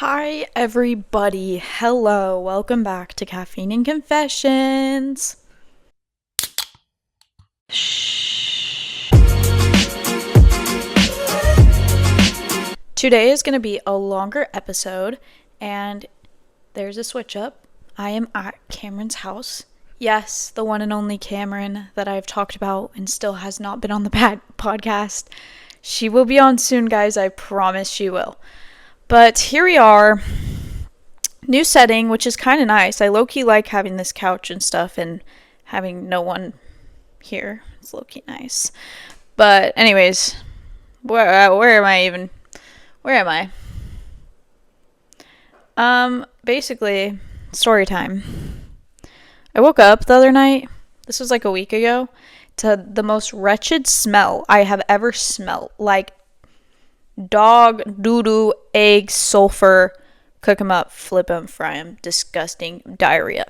Hi, everybody. Hello. Welcome back to Caffeine and Confessions. Shh. Today is going to be a longer episode, and there's a switch up. I am at Cameron's house. Yes, the one and only Cameron that I've talked about and still has not been on the podcast. She will be on soon, guys. I promise she will. But here we are. New setting, which is kind of nice. I low-key like having this couch and stuff and having no one here. It's low-key nice. But anyways, where am I? Basically, story time. I woke up the other night. This was like a week ago. To the most wretched smell I have ever smelled. Like dog doo-doo, egg, sulfur, cook them up, flip them, fry them, disgusting diarrhea.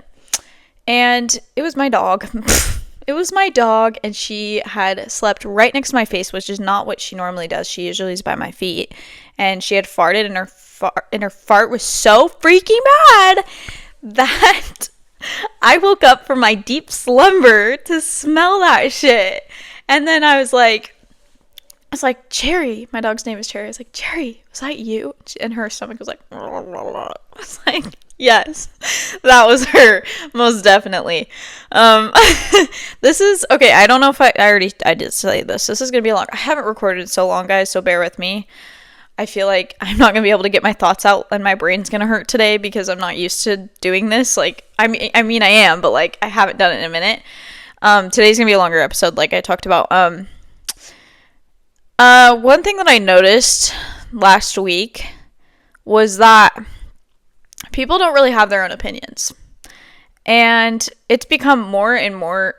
And it was my dog. It was my dog, and she had slept right next to my face, which is not what she normally does. She usually is by my feet, and she had farted, and her fart was so freaking bad that I woke up from my deep slumber to smell that shit. And then I was like, Cherry, my dog's name is Cherry. I was like, Cherry, was that you? And her stomach was like, I was like, yes, that was her, most definitely. This is, okay, I don't know if I did say this. This is going to be long. I haven't recorded in so long, guys, so bear with me. I feel like I'm not going to be able to get my thoughts out, and my brain's going to hurt today because I'm not used to doing this. Like, I mean, I am, but, like, I haven't done it in a minute. Today's going to be a longer episode, like I talked about. One thing that I noticed last week was that people don't really have their own opinions. And it's become more and more,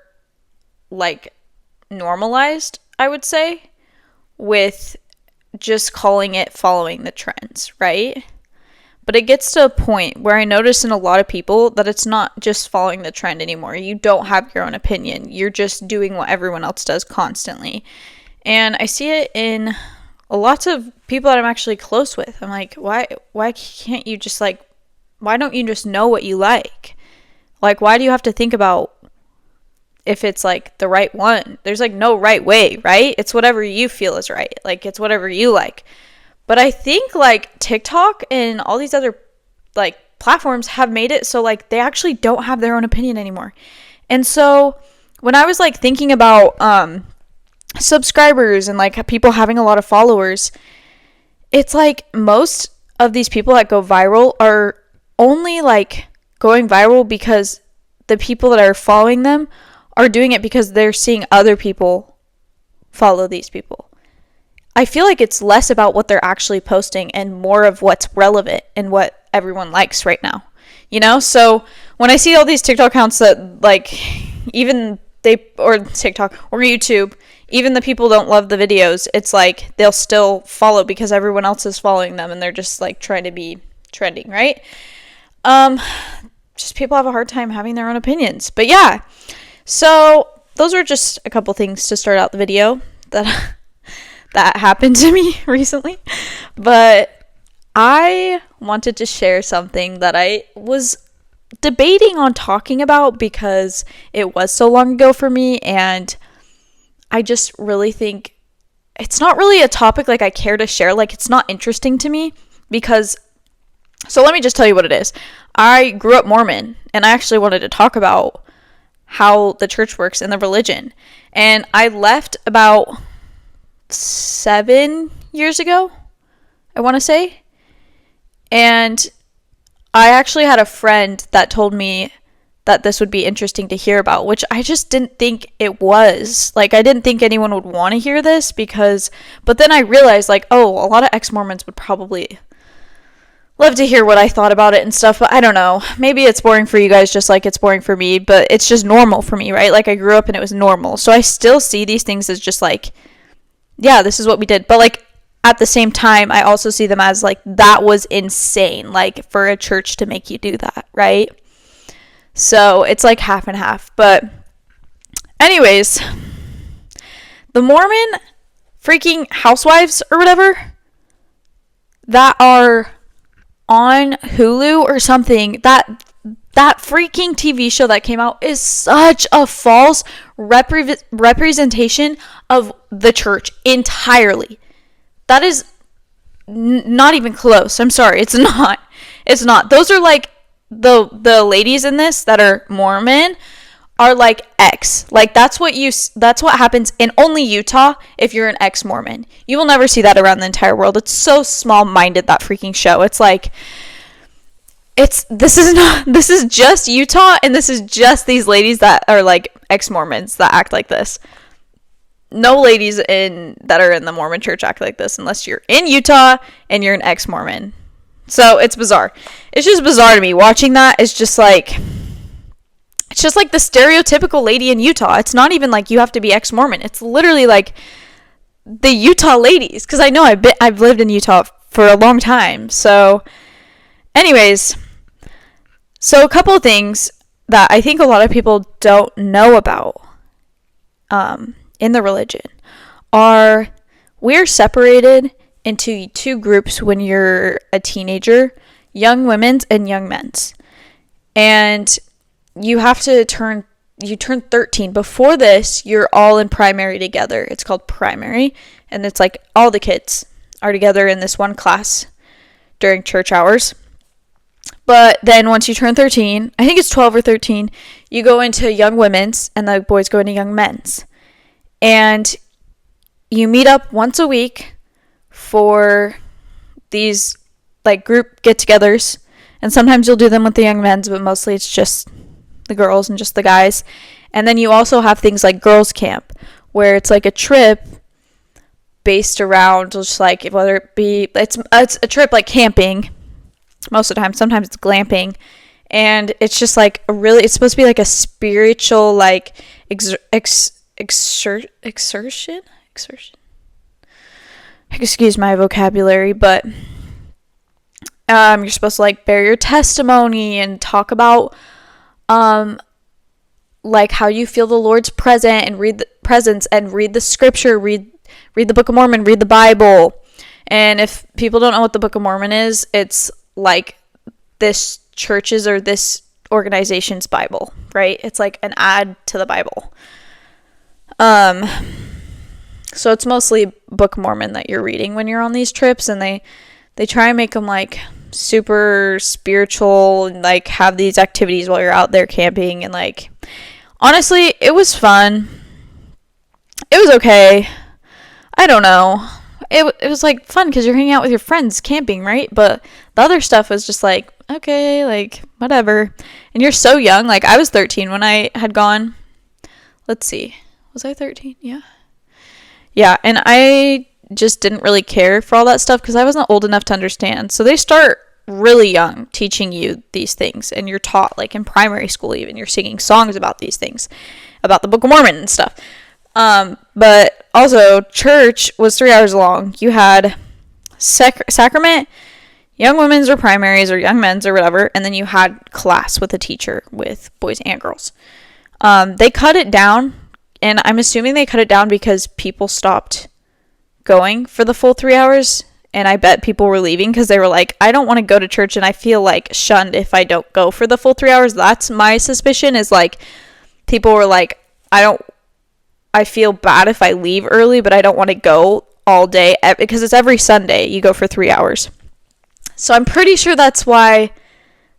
like, normalized, I would say, with just calling it following the trends, right? But it gets to a point where I notice in a lot of people that it's not just following the trend anymore. You don't have your own opinion. You're just doing what everyone else does constantly. And I see it in lots of people that I'm actually close with. I'm like, why can't you just, like, why don't you just know what you like? Like, why do you have to think about if it's, like, the right one? There's, like, no right way, right? It's whatever you feel is right. Like, it's whatever you like. But I think, like, TikTok and all these other, like, platforms have made it so, like, they actually don't have their own opinion anymore. And so when I was, like, thinking about subscribers and, like, people having a lot of followers, it's like most of these people that go viral are only, like, going viral because the people that are following them are doing it because they're seeing other people follow these people. I feel like it's less about what they're actually posting and more of what's relevant and what everyone likes right now, you know? So when I see all these TikTok accounts that, like, or TikTok or YouTube, even the people don't love the videos, it's like they'll still follow because everyone else is following them and they're just, like, trying to be trending, right? Just people have a hard time having their own opinions. But yeah, so those are just a couple things to start out the video that happened to me recently. But I wanted to share something that I was debating on talking about because it was so long ago for me, and I just really think it's not really a topic, like, I care to share. Like, it's not interesting to me because, so let me just tell you what it is. I grew up Mormon, and I actually wanted to talk about how the church works and the religion. And I left about 7 years ago, I want to say. And I actually had a friend that told me that this would be interesting to hear about, which I just didn't think it was. Like, I didn't think anyone would want to hear this but then I realized, like, oh, a lot of ex-Mormons would probably love to hear what I thought about it and stuff, but I don't know. Maybe it's boring for you guys just like it's boring for me, but it's just normal for me, right? Like, I grew up and it was normal. So I still see these things as just like, yeah, this is what we did. But, like, at the same time, I also see them as, like, that was insane, like, for a church to make you do that, right? So it's like half and half. But anyways, the Mormon freaking housewives or whatever that are on Hulu or something. That freaking TV show that came out is such a false representation of the church entirely. That is not even close. I'm sorry. It's not. It's not. Those are like the ladies in this that are Mormon are like ex. Like that's what happens in only Utah if you're an ex-Mormon. You will never see that around the entire world. It's so small-minded, that freaking show. It's like this is just Utah, and this is just these ladies that are like ex-Mormons that act like this. No ladies that are in the Mormon church act like this unless you're in Utah and you're an ex-Mormon. So it's bizarre. It's just bizarre to me. Watching that is just like, it's just like the stereotypical lady in Utah. It's not even like you have to be ex-Mormon. It's literally like the Utah ladies. Because I know I've lived in Utah for a long time. So anyways, so a couple of things that I think a lot of people don't know about in the religion are we're separated into two groups when you're a teenager, young women's and young men's. And you have to turn 13. Before this, you're all in primary together. It's called primary. And it's like all the kids are together in this one class during church hours. But then once you turn 13, I think it's 12 or 13, you go into young women's and the boys go into young men's. And you meet up once a week for these like group get-togethers. And sometimes you'll do them with the young men's, but mostly it's just the girls and just the guys. And then you also have things like girls camp, where it's like a trip based around just like, whether it be, it's a trip like camping most of the time. Sometimes it's glamping, and it's just like it's supposed to be like a spiritual like exertion. Excuse my vocabulary, but you're supposed to like bear your testimony and talk about like how you feel the Lord's presence and read the scripture, read the Book of Mormon, read the Bible. And if people don't know what the Book of Mormon is, it's like this church's or this organization's Bible, right? It's like an add to the Bible. So it's mostly Book of Mormon that you're reading when you're on these trips, and they try and make them like super spiritual and like have these activities while you're out there camping. And like, honestly, it was fun. It was okay. I don't know. It was like fun because you're hanging out with your friends camping, right? But the other stuff was just like, okay, like whatever. And you're so young. Like I was 13 when I had gone. Let's see. Was I 13? Yeah. Yeah. And I just didn't really care for all that stuff because I wasn't old enough to understand. So they start really young teaching you these things, and you're taught like in primary school even. You're singing songs about these things, about the Book of Mormon and stuff. But also church was 3 hours long. You had sacrament, young women's or primaries or young men's or whatever, and then you had class with a teacher with boys and girls. They cut it down, and I'm assuming they cut it down because people stopped going for the full 3 hours, and I bet people were leaving because they were like, I don't want to go to church and I feel like shunned if I don't go for the full 3 hours. That's my suspicion, is like people were like, I feel bad if I leave early, but I don't want to go all day because it's every Sunday you go for 3 hours. So I'm pretty sure that's why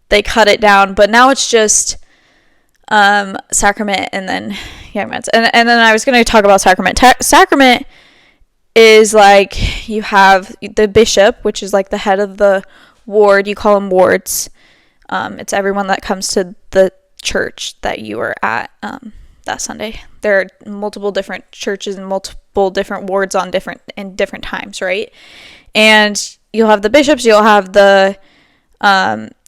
they cut it down, but now it's just sacrament and then young men's. And then I was going to talk about sacrament. Sacrament is like you have the bishop, which is like the head of the ward. You call them wards. It's everyone that comes to the church that you are at that Sunday. There are multiple different churches and multiple different wards on different times, right? And you'll have the bishops, you'll have the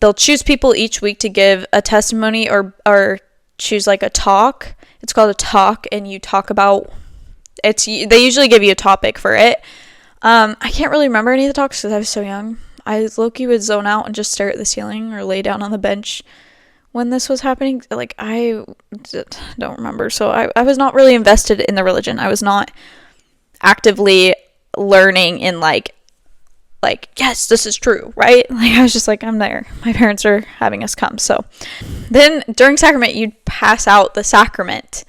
they'll choose people each week to give a testimony or choose like a talk. It's called a talk, and you talk about they usually give you a topic for it. I can't really remember any of the talks because I was so young. I low-key would zone out and just stare at the ceiling or lay down on the bench when this was happening. Like, I don't remember. So I was not really invested in the religion. I was not actively learning in like like, yes, this is true, right? Like, I was just like, I'm there. My parents are having us come. So then during sacrament, you'd pass out the sacrament,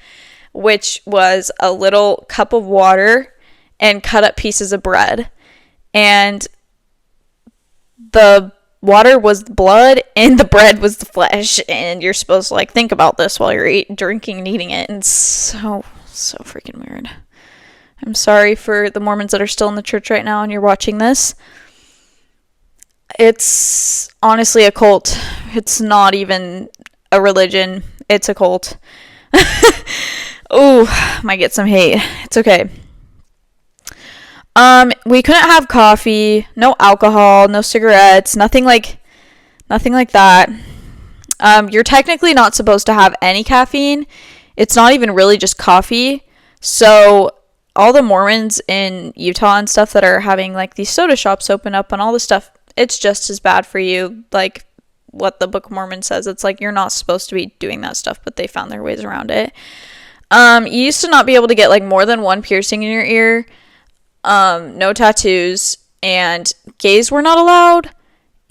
which was a little cup of water and cut up pieces of bread. And the water was the blood and the bread was the flesh. And you're supposed to, like, think about this while you're drinking and eating it. And so freaking weird. I'm sorry for the Mormons that are still in the church right now and you're watching this. It's honestly a cult. It's not even a religion. It's a cult. Oh, might get some hate. It's okay. We couldn't have coffee, no alcohol, no cigarettes, nothing like that. You're technically not supposed to have any caffeine. It's not even really just coffee. So all the Mormons in Utah and stuff that are having like these soda shops open up and all this stuff, it's just as bad for you. Like what the Book of Mormon says, it's like you're not supposed to be doing that stuff, but they found their ways around it. You used to not be able to get like more than one piercing in your ear, no tattoos, and gays were not allowed.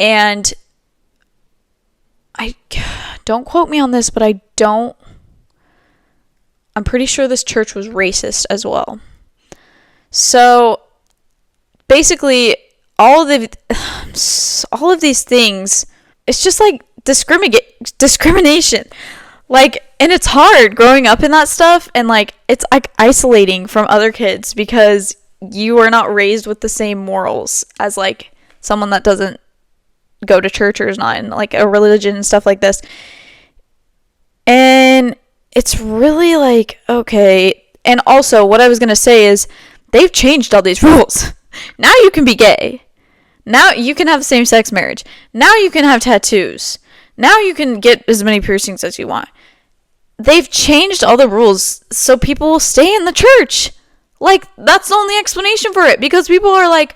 And I don't quote me on this, but I'm pretty sure this church was racist as well. So basically all of these things, it's just like discrimination. Like, and it's hard growing up in that stuff, and like it's like isolating from other kids because you are not raised with the same morals as like someone that doesn't go to church or is not in like a religion and stuff like this. And it's really like, okay. And also what I was going to say is they've changed all these rules. Now you can be gay. Now you can have same-sex marriage. Now you can have tattoos. Now you can get as many piercings as you want. They've changed all the rules so people will stay in the church. Like, that's the only explanation for it. Because people are like,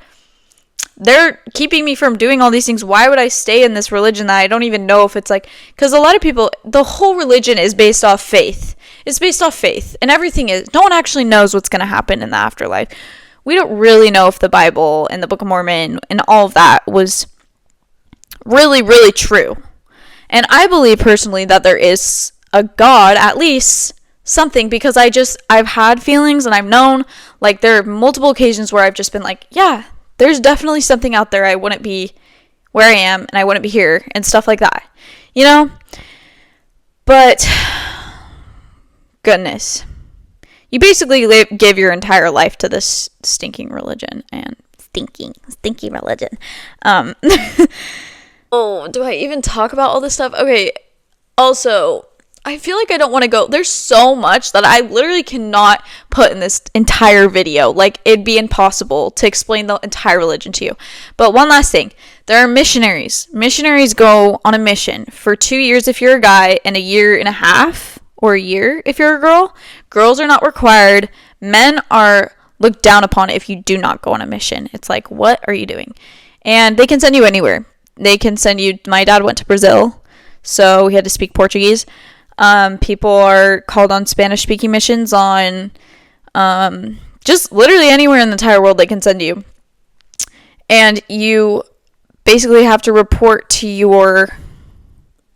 they're keeping me from doing all these things. Why would I stay in this religion that I don't even know if it's like... Because a lot of people, the whole religion is based off faith. It's based off faith. And everything is... No one actually knows what's going to happen in the afterlife. We don't really know if the Bible and the Book of Mormon and all of that was really, really true. And I believe personally that there is a God, at least something, because I've had feelings and I've known, like, there are multiple occasions where I've just been like, yeah, there's definitely something out there. I wouldn't be where I am and I wouldn't be here and stuff like that, you know? But, goodness. You basically give your entire life to this stinking religion and stinky religion. Oh, do I even talk about all this stuff? Okay. Also, I feel like I don't want to go. There's so much that I literally cannot put in this entire video. Like, it'd be impossible to explain the entire religion to you. But one last thing. There are missionaries. Missionaries go on a mission for 2 years if you're a guy and a year and a half or a year if you're a girl. Girls are not required. Men are looked down upon if you do not go on a mission. It's like, what are you doing? And they can send you anywhere. They can send you... My dad went to Brazil, so he had to speak Portuguese. People are called on Spanish-speaking missions on just literally anywhere in the entire world they can send you. And you basically have to report to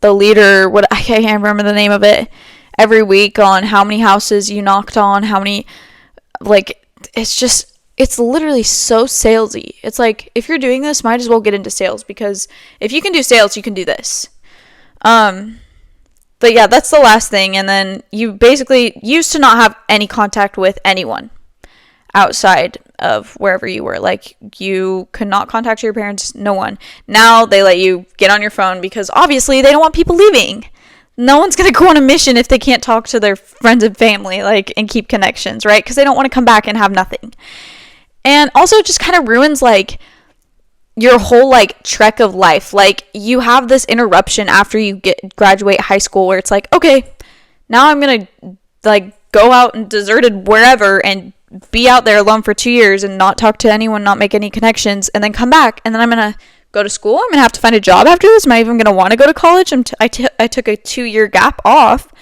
the leader, I can't remember the name of it, every week on how many houses you knocked on, how many, like, it's literally so salesy. It's like, if you're doing this, might as well get into sales, because if you can do sales, you can do this. But yeah, that's the last thing. And then you basically used to not have any contact with anyone outside of wherever you were. Like, you could not contact your parents, no one. Now they let you get on your phone because obviously they don't want people leaving. No one's going to go on a mission if they can't talk to their friends and family, like, and keep connections, right? Because they don't want to come back and have nothing. And also it just kind of ruins, like, your whole, like, trek of life. Like, you have this interruption after you graduate high school where it's like, okay, now I'm going to, like, go out and deserted wherever and be out there alone for 2 years and not talk to anyone, not make any connections, and then come back. And then I'm going to go to school. I'm going to have to find a job after this. Am I even going to want to go to college? I took a 2-year gap off.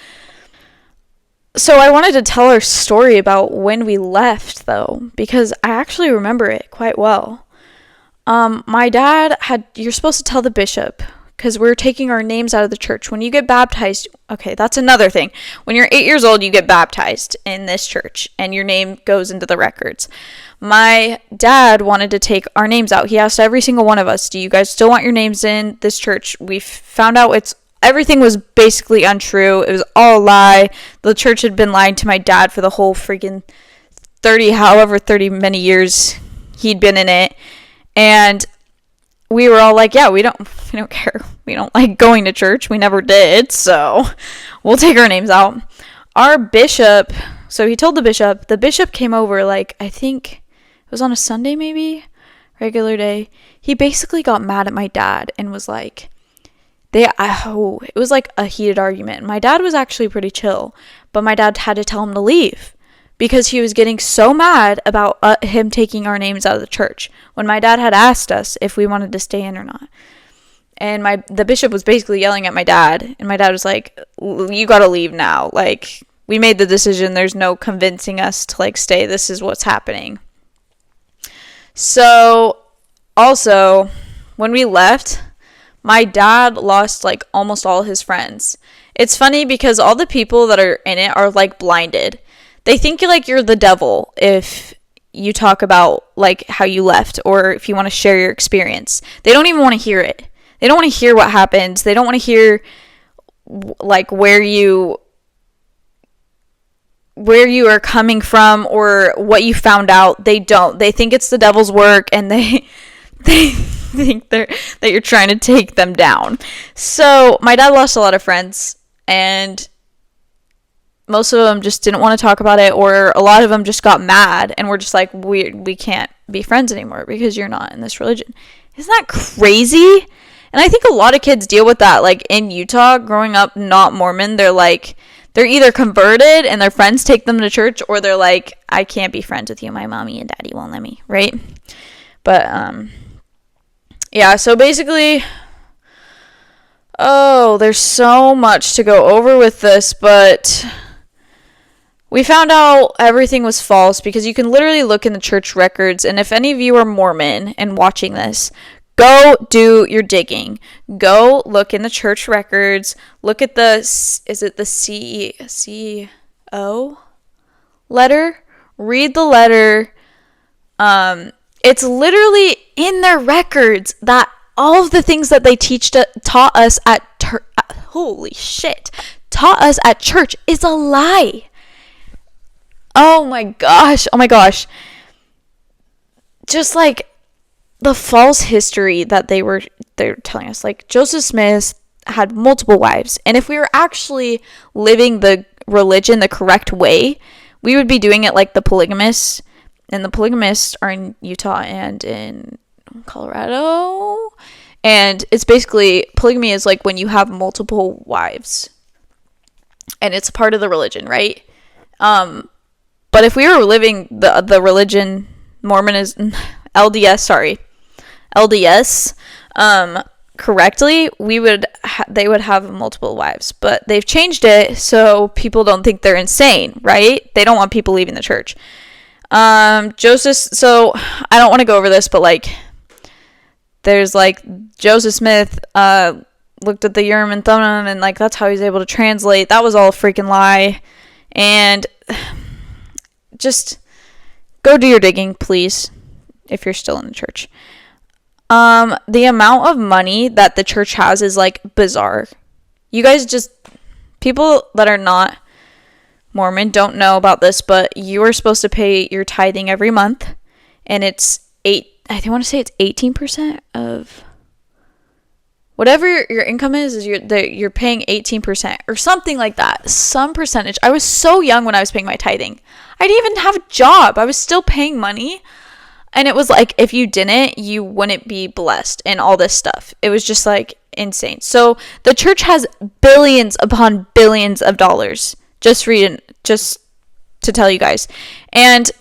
So I wanted to tell our story about when we left, though, because I actually remember it quite well. My dad you're supposed to tell the bishop, because we're taking our names out of the church. When you get baptized, okay, that's another thing. When you're 8 years old, you get baptized in this church, and your name goes into the records. My dad wanted to take our names out. He asked every single one of us, do you guys still want your names in this church? We found out everything was basically untrue. It was all a lie. The church had been lying to my dad for the whole freaking 30 many years he'd been in it. And we were all like, yeah, we don't care. We don't like going to church. We never did. So we'll take our names out. Our bishop, so he told the bishop came over, like, I think it was on a Sunday, maybe regular day. He basically got mad at my dad and was like, it was like a heated argument. My dad was actually pretty chill, but my dad had to tell him to leave because he was getting so mad about him taking our names out of the church when my dad had asked us if we wanted to stay in or not. And the bishop was basically yelling at my dad, and my dad was like, you gotta leave now. Like, we made the decision. There's no convincing us to, like, stay. This is what's happening. So, also, when we left, my dad lost, like, almost all his friends. It's funny because all the people that are in it are, like, blinded. They think you're the devil if you talk about, like, how you left or if you want to share your experience. They don't even want to hear it. They don't want to hear what happened. They don't want to hear, like, where you are coming from or what you found out. They don't. They think it's the devil's work, and they think that you're trying to take them down. So my dad lost a lot of friends, and most of them just didn't want to talk about it, or a lot of them just got mad and were just like, we can't be friends anymore because you're not in this religion. Isn't that crazy? And I think a lot of kids deal with that. Like, in Utah, growing up not Mormon, they're either converted and their friends take them to church, or they're like, I can't be friends with you. My mommy and daddy won't let me, right? But, yeah, so basically, there's so much to go over with this, but we found out everything was false because you can literally look in the church records, and if any of you are Mormon and watching this, go do your digging. Go look in the church records. Look at is it the CEO letter? Read the letter. It's literally in their records that all of the things that they taught us at church is a lie. Oh my gosh. Just like the false history that they're telling us. Like, Joseph Smith had multiple wives, and if we were actually living the religion the correct way, we would be doing it like the polygamists, and the polygamists are in Utah and in Colorado, and it's basically, polygamy is like when you have multiple wives, and it's part of the religion, right? But if we were living the religion, Mormonism, LDS, correctly, they would have multiple wives, but they've changed it so people don't think they're insane, right? They don't want people leaving the church. Joseph, so I don't want to go over this, but like, there's like Joseph Smith, looked at the Urim and Thummim, and like, that's how he's able to translate. That was all a freaking lie. And just go do your digging, please, if you're still in the church. The amount of money that the church has is like bizarre. You guys people that are not Mormon don't know about this, but you are supposed to pay your tithing every month, and it's 18% of whatever your income is you're paying 18% or something like that, some percentage. I was so young when I was paying my tithing. I didn't even have a job. I was still paying money. And it was like, if you didn't, you wouldn't be blessed and all this stuff. It was just like insane. So the church has billions upon billions of dollars. Just to tell you guys. And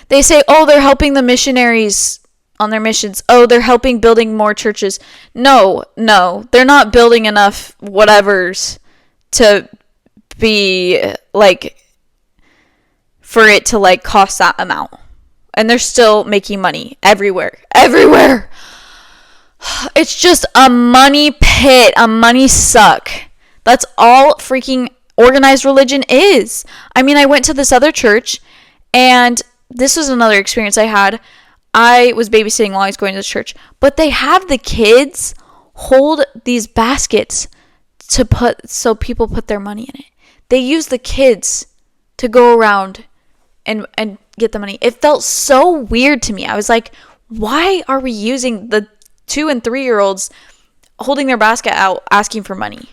they say, oh, they're helping the missionaries on their missions. Oh, they're helping building more churches. No, they're not building enough whatevers to be like, for it to like cost that amount. and they're still making money everywhere. It's just a money pit, a money suck. That's all freaking organized religion is. I mean, I went to this other church, and this was another experience I had. I was babysitting while I was going to the church, but they have the kids hold these baskets so people put their money in it. They use the kids to go around and get the money. It felt so weird to me. I was like, why are we using the 2 and 3-year-olds holding their basket out asking for money?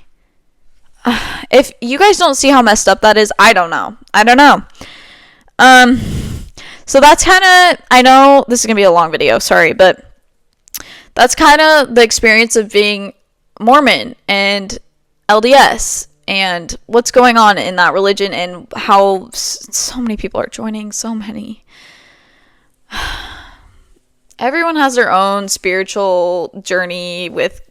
If you guys don't see how messed up that is, I don't know. So that's kind of, I know this is going to be a long video, sorry, but that's kind of the experience of being Mormon and LDS and what's going on in that religion and how so many people are joining, so many. Everyone has their own spiritual journey with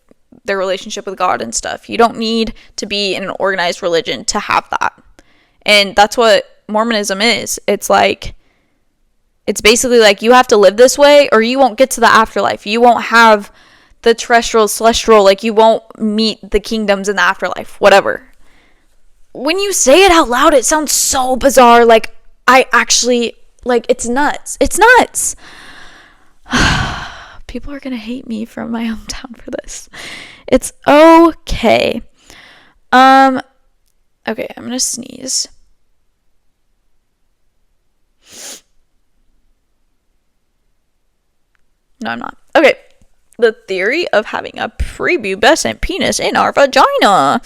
their relationship with God and stuff. You don't need to be in an organized religion to have that. And that's what Mormonism is. It's basically like you have to live this way or you won't get to the afterlife. You won't have the terrestrial, celestial, like you won't meet the kingdoms in the afterlife, whatever. When you say it out loud, it sounds so bizarre. Like, I actually, like, it's nuts. It's nuts. People are going to hate me from my hometown for this. It's okay. Okay, I'm going to sneeze. No, I'm not. Okay. The theory of having a prepubescent penis in our vagina.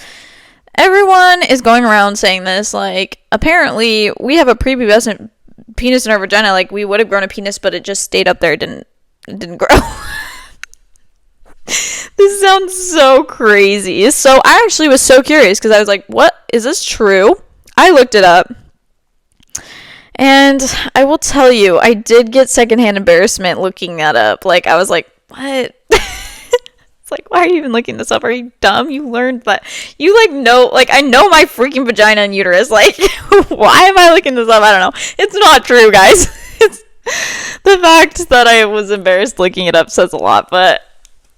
Everyone is going around saying this, like, apparently we have a prepubescent penis in our vagina. Like, we would have grown a penis, but it just stayed up there. It didn't grow. This sounds so crazy. So I actually was so curious because I was like, what? Is this true? I looked it up. And I will tell you, I did get secondhand embarrassment looking that up. Like, I was like, what? It's like, why are you even looking this up? Are you dumb? You learned that. You, like, know, like, I know my freaking vagina and uterus. Like, why am I looking this up? I don't know. It's not true, guys. It's, the fact that I was embarrassed looking it up says a lot. But,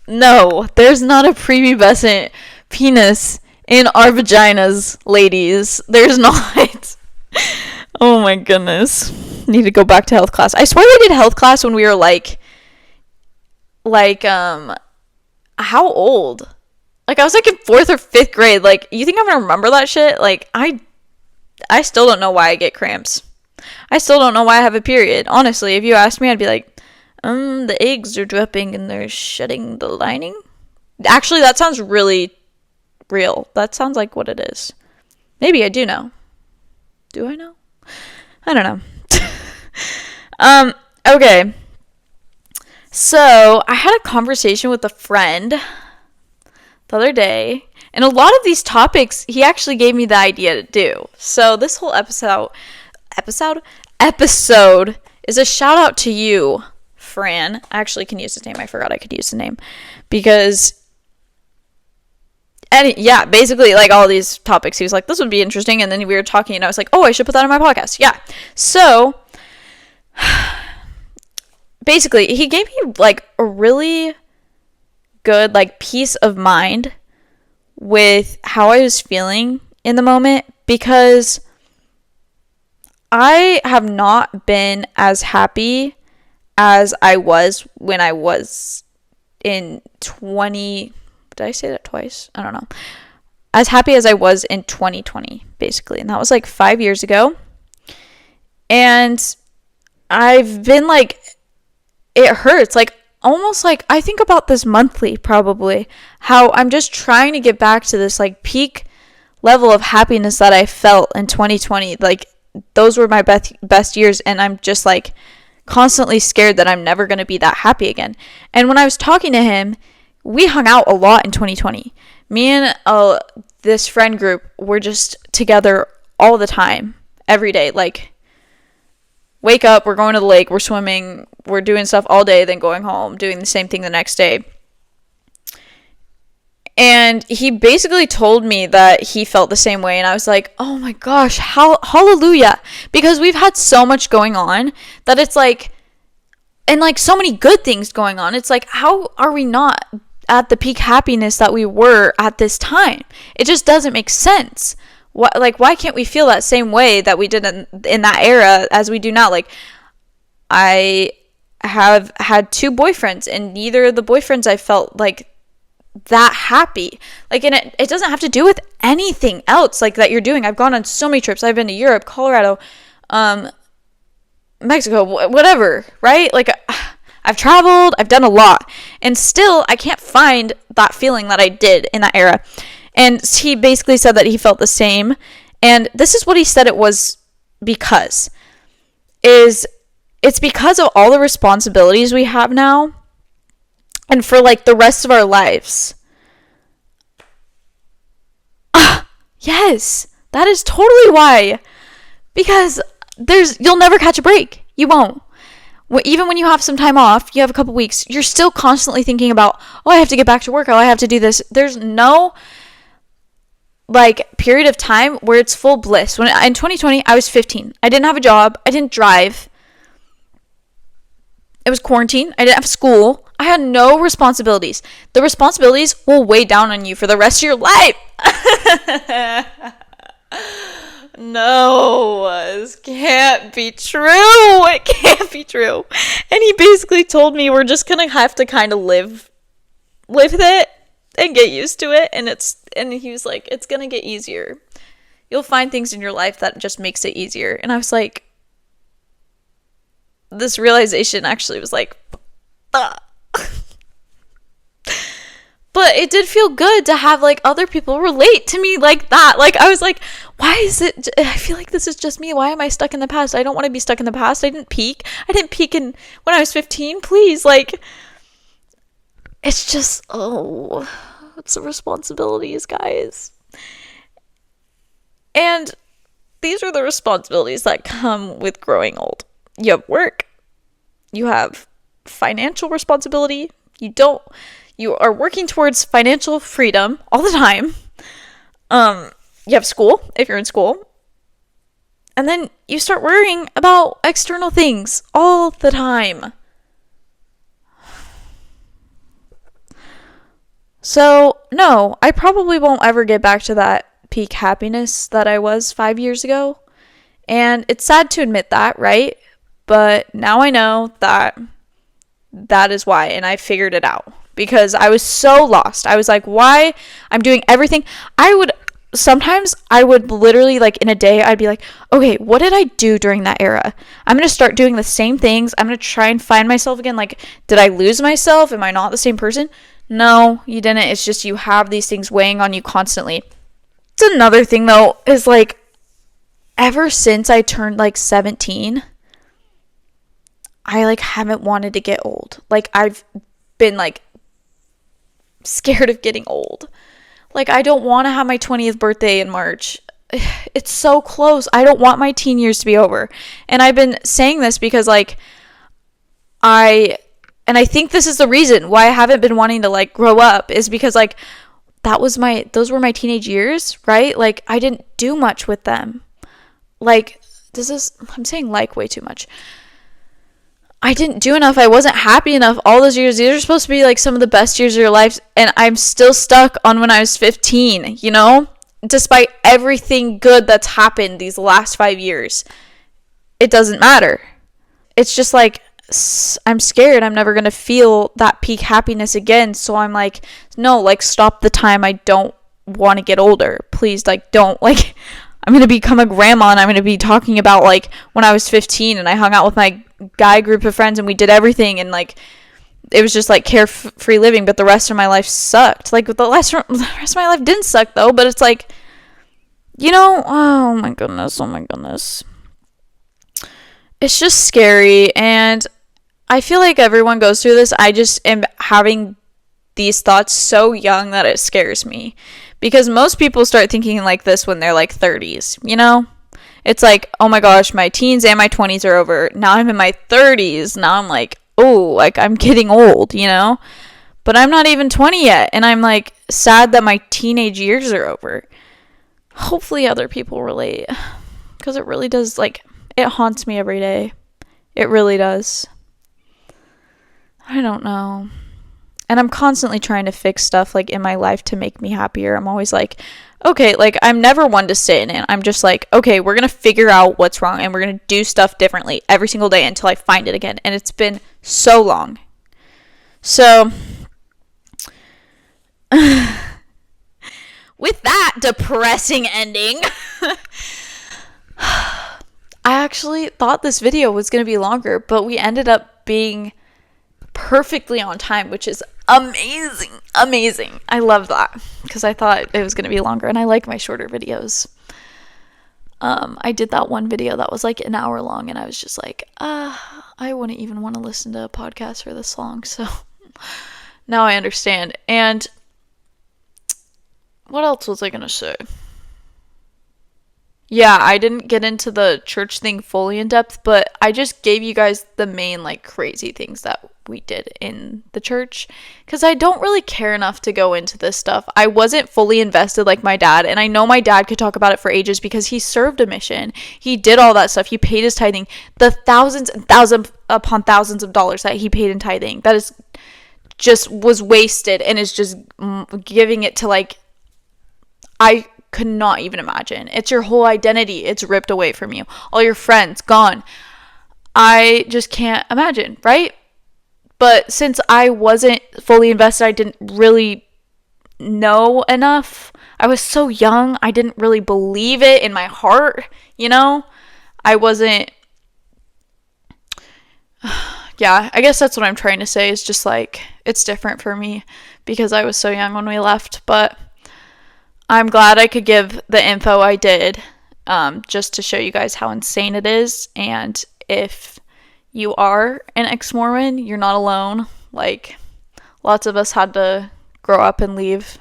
no, there's not a prepubescent penis in our vaginas, ladies. There's not. Oh, my goodness. Need to go back to health class. I swear we did health class when we were, how old? Like, I was like in 4th or 5th grade. Like, you think I'm gonna remember that shit? Like, I still don't know why I get cramps. I still don't know why I have a period. Honestly, if you asked me, I'd be like, the eggs are dripping and they're shedding the lining. Actually, that sounds really real. That sounds like what it is. Maybe I do know. Do I know? I don't know. Okay. So, I had a conversation with a friend the other day, and a lot of these topics, he actually gave me the idea to do. So, this whole episode is a shout out to you, Fran. I actually can use his name. I forgot I could use the name. Because, and yeah, basically, like, all these topics, he was like, this would be interesting, and then we were talking, and I was like, oh, I should put that on my podcast. Yeah. So, basically, he gave me, like, a really good, like, peace of mind with how I was feeling in the moment, because I have not been as happy as I was when I was in did I say that twice? I don't know. As happy as I was in 2020, basically. And that was, like, 5 years ago. And I've been, like, it hurts, like, almost like, I think about this monthly, probably, how I'm just trying to get back to this, like, peak level of happiness that I felt in 2020, like, those were my best years, and I'm just, like, constantly scared that I'm never going to be that happy again. And when I was talking to him, we hung out a lot in 2020. Me and this friend group were just together all the time, every day, like, wake up, we're going to the lake, we're swimming, we're doing stuff all day, then going home, doing the same thing the next day. And he basically told me that he felt the same way, and I was like, oh my gosh, hallelujah. Because we've had so much going on that it's like, and like so many good things going on. It's like, how are we not at the peak happiness that we were at this time? It just doesn't make sense. Why can't we feel that same way that we did in that era as we do now? Like, I have had 2 boyfriends, and neither of the boyfriends I felt like that happy. Like, and it doesn't have to do with anything else like that you're doing. I've gone on so many trips. I've been to Europe, Colorado, Mexico, whatever, right? Like, I've traveled, I've done a lot, and still I can't find that feeling that I did in that era. And he basically said that he felt the same, and this is what he said it was because it's because of all the responsibilities we have now, and for like the rest of our lives. Yes, that is totally why. Because you'll never catch a break. You won't. Even when you have some time off, you have a couple weeks, you're still constantly thinking about, oh, I have to get back to work. Oh, I have to do this. There's no like period of time where it's full bliss. When in 2020, I was 15. I didn't have a job. I didn't drive. It was quarantine. I didn't have school. I had no responsibilities. The responsibilities will weigh down on you for the rest of your life. No, this can't be true. It can't be true. And he basically told me we're just gonna have to kind of live with it and get used to it. And he was like, it's gonna get easier. You'll find things in your life that just makes it easier. And I was like, this realization actually was like, ah. But it did feel good to have like other people relate to me like that. Like, I was like, why is it, I feel like this is just me. Why am I stuck in the past? I don't want to be stuck in the past. I didn't peak when I was 15. Please, like, it's just, oh, it's the responsibilities, guys. And these are the responsibilities that come with growing old. You have work. You have financial responsibility. You are working towards financial freedom all the time. You have school, if you're in school. And then you start worrying about external things all the time. So, no, I probably won't ever get back to that peak happiness that I was 5 years ago. And it's sad to admit that, right? But now I know that is why, and I figured it out. Because I was so lost. I was like, why? I'm doing everything. Sometimes I would literally, like, in a day, I'd be like, okay, what did I do during that era? I'm going to start doing the same things. I'm going to try and find myself again. Like, did I lose myself? Am I not the same person? No, you didn't. It's just you have these things weighing on you constantly. It's another thing, though, is, like, ever since I turned, like, 17, I, like, haven't wanted to get old. Like, I've been, like, scared of getting old. Like, I don't want to have my 20th birthday in March. It's so close. I don't want my teen years to be over. And I've been saying this because, like, I think this is the reason why I haven't been wanting to, like, grow up, is because, like, those were my teenage years, right? Like, I didn't do much with them. Like, I'm saying like way too much. I didn't do enough. I wasn't happy enough all those years. These are supposed to be like some of the best years of your life, and I'm still stuck on when I was 15, you know? Despite everything good that's happened these last 5 years, it doesn't matter. It's just like, I'm scared I'm never going to feel that peak happiness again, so I'm like, no, like, stop the time I don't want to get older. Please, like, don't, like, I'm going to become a grandma, and I'm going to be talking about, like, when I was 15 and I hung out with my guy group of friends and we did everything, and, like, it was just, like, carefree living, but the rest of my life sucked. Like, the rest of my life didn't suck, though, but it's like, you know, oh my goodness. It's just scary, and I feel like everyone goes through this. I just am having these thoughts so young that it scares me. Because most people start thinking like this when they're like 30s, you know? It's like, oh my gosh, my teens and my 20s are over. Now I'm in my 30s. Now I'm like, oh, like, I'm getting old, you know? But I'm not even 20 yet. And I'm like sad that my teenage years are over. Hopefully other people relate. Because it really does, like, it haunts me every day. It really does. I don't know. And I'm constantly trying to fix stuff like in my life to make me happier. I'm always like, okay, like I'm never one to sit in it. I'm just like, okay, we're going to figure out what's wrong and we're going to do stuff differently every single day until I find it again. And it's been so long. So with that depressing ending, I actually thought this video was going to be longer, but we ended up being perfectly on time, which is amazing. I love that because I thought it was going to be longer, and I like my shorter videos. I did that one video that was like an hour long, and I was just like, I wouldn't even want to listen to a podcast for this long. So now I understand. And what else was I going to say? Yeah, I didn't get into the church thing fully in depth, but I just gave you guys the main like crazy things that we did in the church because I don't really care enough to go into this stuff. I wasn't fully invested like my dad, and I know my dad could talk about it for ages because he served a mission. He did all that stuff. He paid his tithing. The thousands and thousands upon thousands of dollars that he paid in tithing, that is just was wasted and is just giving it to like, I could not even imagine. It's your whole identity. It's ripped away from you. All your friends gone. I just can't imagine, right? But since I wasn't fully invested, I didn't really know enough. I was so young. I didn't really believe it in my heart, you know? I wasn't... Yeah, I guess that's what I'm trying to say is just like, it's different for me because I was so young when we left, but I'm glad I could give the info I did just to show you guys how insane it is. And if you are an ex-Mormon, you're not alone. Like, lots of us had to grow up and leave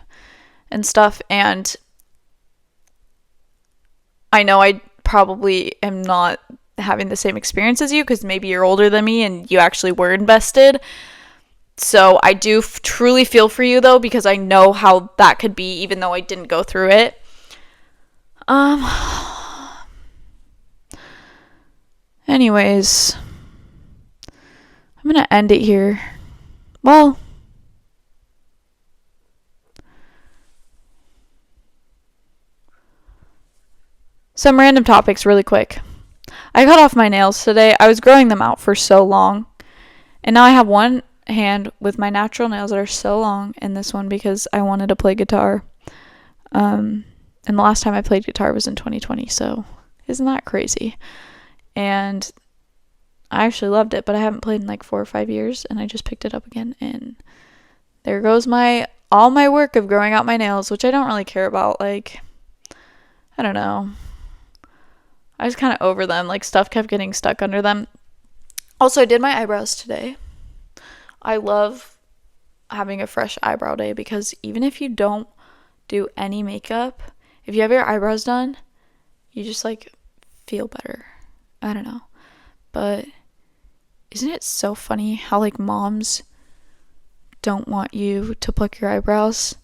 and stuff. And I know I probably am not having the same experience as you because maybe you're older than me and you actually were invested. So I do truly feel for you though, because I know how that could be, even though I didn't go through it. Anyways, I'm gonna end it here. Well, some random topics really quick. I cut off my nails today. I was growing them out for so long, and now I have one hand with my natural nails that are so long, and this one because I wanted to play guitar. And the last time I played guitar was in 2020, so isn't that crazy? And I actually loved it, but I haven't played in like 4 or 5 years, and I just picked it up again, and there goes all my work of growing out my nails, which I don't really care about. Like, I don't know. I was kind of over them. Like, stuff kept getting stuck under them. Also, I did my eyebrows today. I love having a fresh eyebrow day because even if you don't do any makeup, if you have your eyebrows done, you just like feel better. I don't know. But isn't it so funny how like moms don't want you to pluck your eyebrows?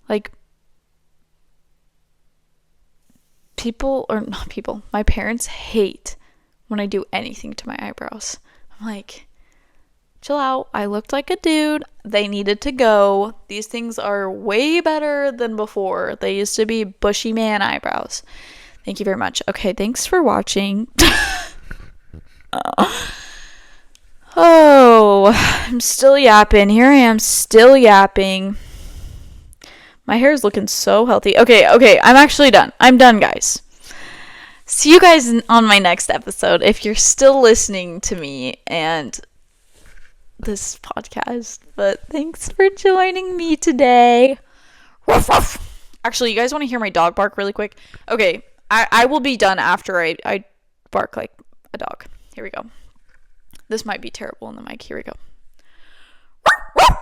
Like, my parents hate when I do anything to my eyebrows. I'm like, chill out. I looked like a dude. They needed to go. These things are way better than before. They used to be bushy man eyebrows. Thank you very much. Okay, thanks for watching. Oh, I'm still yapping. Here I am, still yapping. My hair is looking so healthy. Okay, I'm actually done. I'm done, guys. See you guys on my next episode if you're still listening to me and this podcast. But thanks for joining me today. Ruff, ruff. Actually, you guys want to hear my dog bark really quick? Okay, I will be done after I bark like a dog. Here we go. This might be terrible in the mic. Here we go. Ruff, ruff.